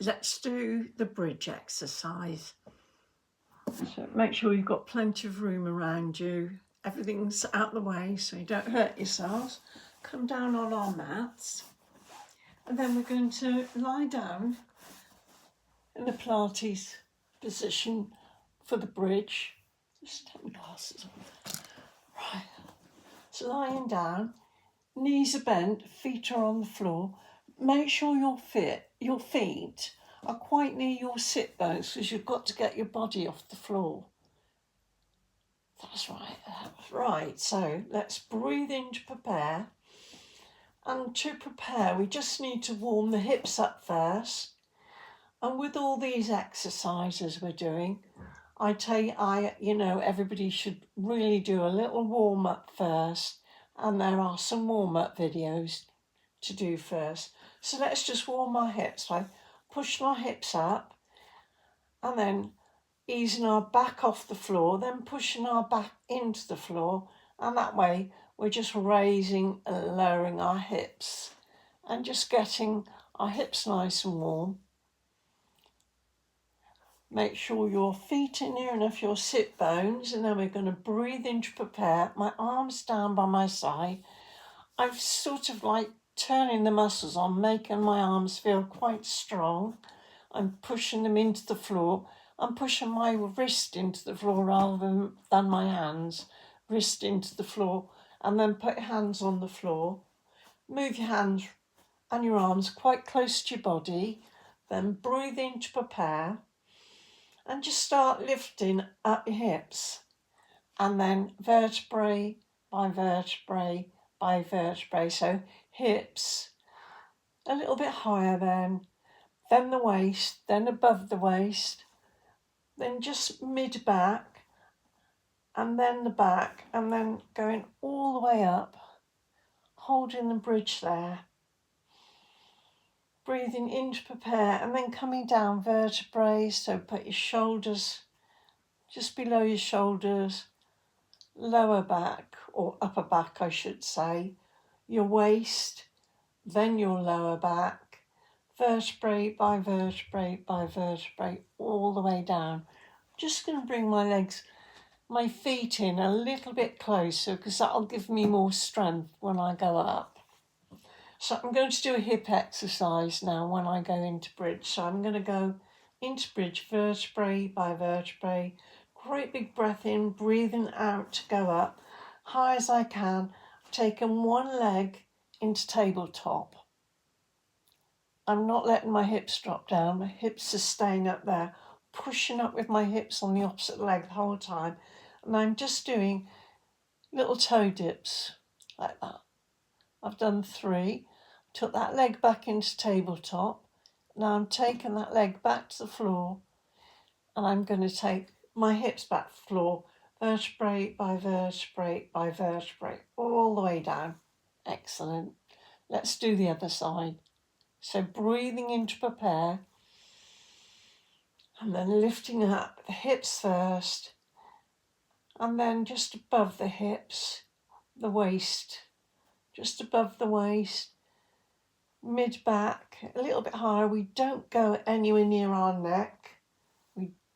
Let's do the bridge exercise. So make sure you've got plenty of room around you. Everything's out the way so you don't hurt yourselves. Come down on our mats. And then we're going to lie down in a Pilates position for the bridge. Just take my glasses off. Right. So lying down, knees are bent, feet are on the floor. Make sure your feet are quite near your sit bones because you've got to get your body off the floor. That's right. Right, so let's breathe in to prepare. And to prepare, we just need to warm the hips up first. And with all these exercises we're doing, everybody should really do a little warm up first. And there are some warm up videos to do first. So let's just warm our hips by pushing our hips up and then easing our back off the floor, then pushing our back into the floor, and that way we're just raising and lowering our hips and just getting our hips nice and warm. Make sure your feet are near enough your sit bones, and then we're going to breathe in to prepare. My arms down by my side. I'm sort of like turning the muscles on, making my arms feel quite strong. I'm pushing them into the floor. I'm pushing my wrist into the floor rather than my hands. Wrist into the floor, and then put your hands on the floor. Move your hands and your arms quite close to your body. Then breathe in to prepare. And just start lifting up your hips. And then vertebrae by vertebrae by vertebrae. So hips a little bit higher then the waist, then above the waist, then just mid-back, and then the back, and then going all the way up, holding the bridge there. Breathing in to prepare, and then coming down vertebrae, so put your shoulders just below your shoulders, lower back, or upper back I should say, your waist, then your lower back, vertebrae by vertebrae by vertebrae, all the way down. Just going to bring my feet in a little bit closer because that'll give me more strength when I go up. So I'm going to do a hip exercise now when I go into bridge. So I'm going to go into bridge vertebrae by vertebrae. Great big breath in, breathing out to go up, high as I can, taking one leg into tabletop. I'm not letting my hips drop down, my hips are staying up there, pushing up with my hips on the opposite leg the whole time. And I'm just doing little toe dips like that. I've done 3, took that leg back into tabletop. Now I'm taking that leg back to the floor and I'm going to take my hips back to the floor, vertebrae by vertebrae by vertebrae, all the way down. Excellent. Let's do the other side. So breathing in to prepare, and then lifting up the hips first, and then just above the hips, the waist, just above the waist, mid-back, a little bit higher. We don't go anywhere near our neck.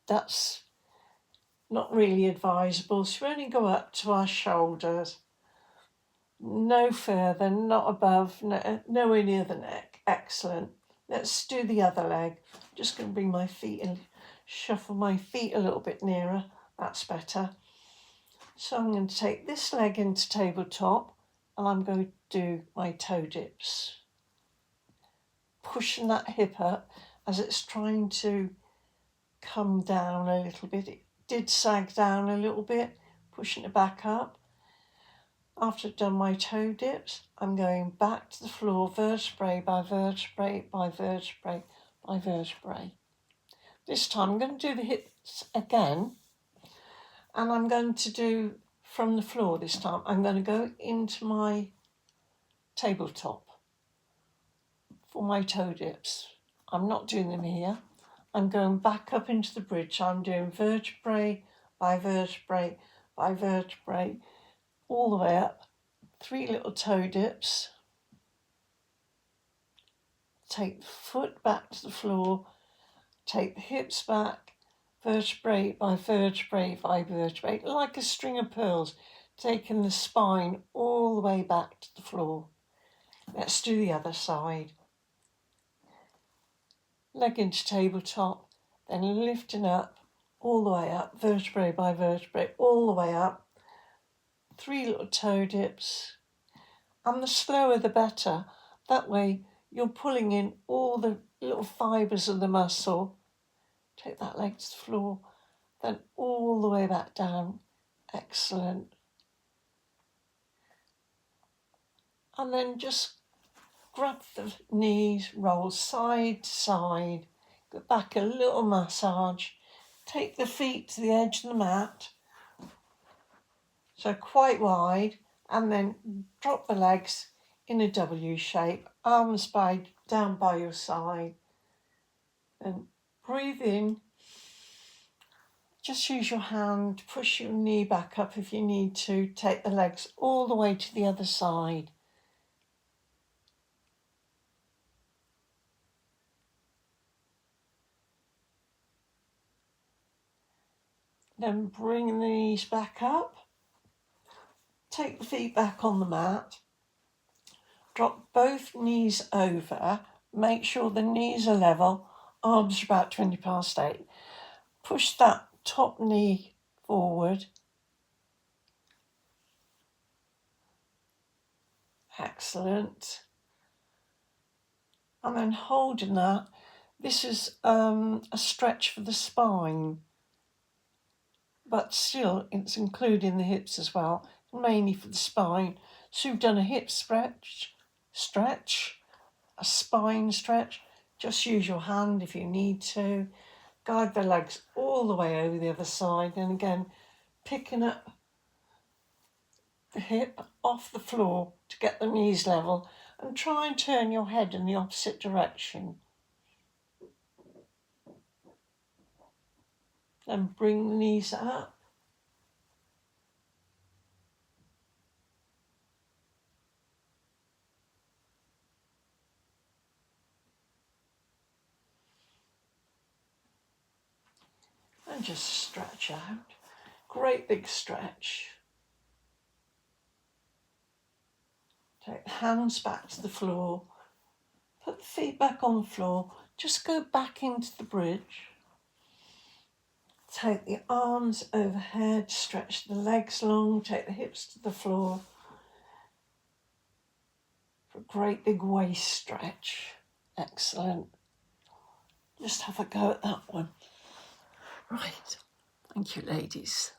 That's not really advisable. So we only go up to our shoulders. No further, not above, nowhere near the neck. Excellent. Let's do the other leg. I'm just going to bring my feet and shuffle my feet a little bit nearer. That's better. So I'm going to take this leg into tabletop and I'm going to do my toe dips. Pushing that hip up as it's trying to come down a little bit. It did sag down a little bit, pushing it back up. After I've done my toe dips, I'm going back to the floor, vertebrae by vertebrae by vertebrae by vertebrae. This time I'm going to do the hips again, and I'm going to do from the floor this time. I'm going to go into my tabletop for my toe dips. I'm not doing them here. I'm going back up into the bridge. I'm doing vertebrae by vertebrae by vertebrae, all the way up. 3 little toe dips. take the foot back to the floor, take the hips back, vertebrae by vertebrae by vertebrae, like a string of pearls, taking the spine all the way back to the floor. Let's do the other side. Leg into tabletop, then lifting up, all the way up, vertebrae by vertebrae, all the way up. 3 little toe dips. And the slower the better. That way you're pulling in all the little fibres of the muscle. Take that leg to the floor, then all the way back down. Excellent. And then just grab the knees, roll side to side, go back a little massage. Take the feet to the edge of the mat, so quite wide, and then drop the legs in a W shape, arms down by your side. And breathe in. Just use your hand to push your knee back up if you need to. Take the legs all the way to the other side. Then bring the knees back up. Take the feet back on the mat. Drop both knees over. Make sure the knees are level. Arms are about 20 past 8. Push that top knee forward. Excellent. And then holding that. This is a stretch for the spine, but still it's including the hips as well, mainly for the spine. So you've done a hip stretch, a spine stretch. Just use your hand if you need to. Guide the legs all the way over the other side, and again, picking up the hip off the floor to get the knees level, and try and turn your head in the opposite direction. Then bring the knees up. And just stretch out. Great big stretch. Take the hands back to the floor. Put the feet back on the floor. Just go back into the bridge. Take the arms overhead, stretch the legs long, take the hips to the floor. For a great big waist stretch. Excellent. Just have a go at that one. Right. Thank you, ladies.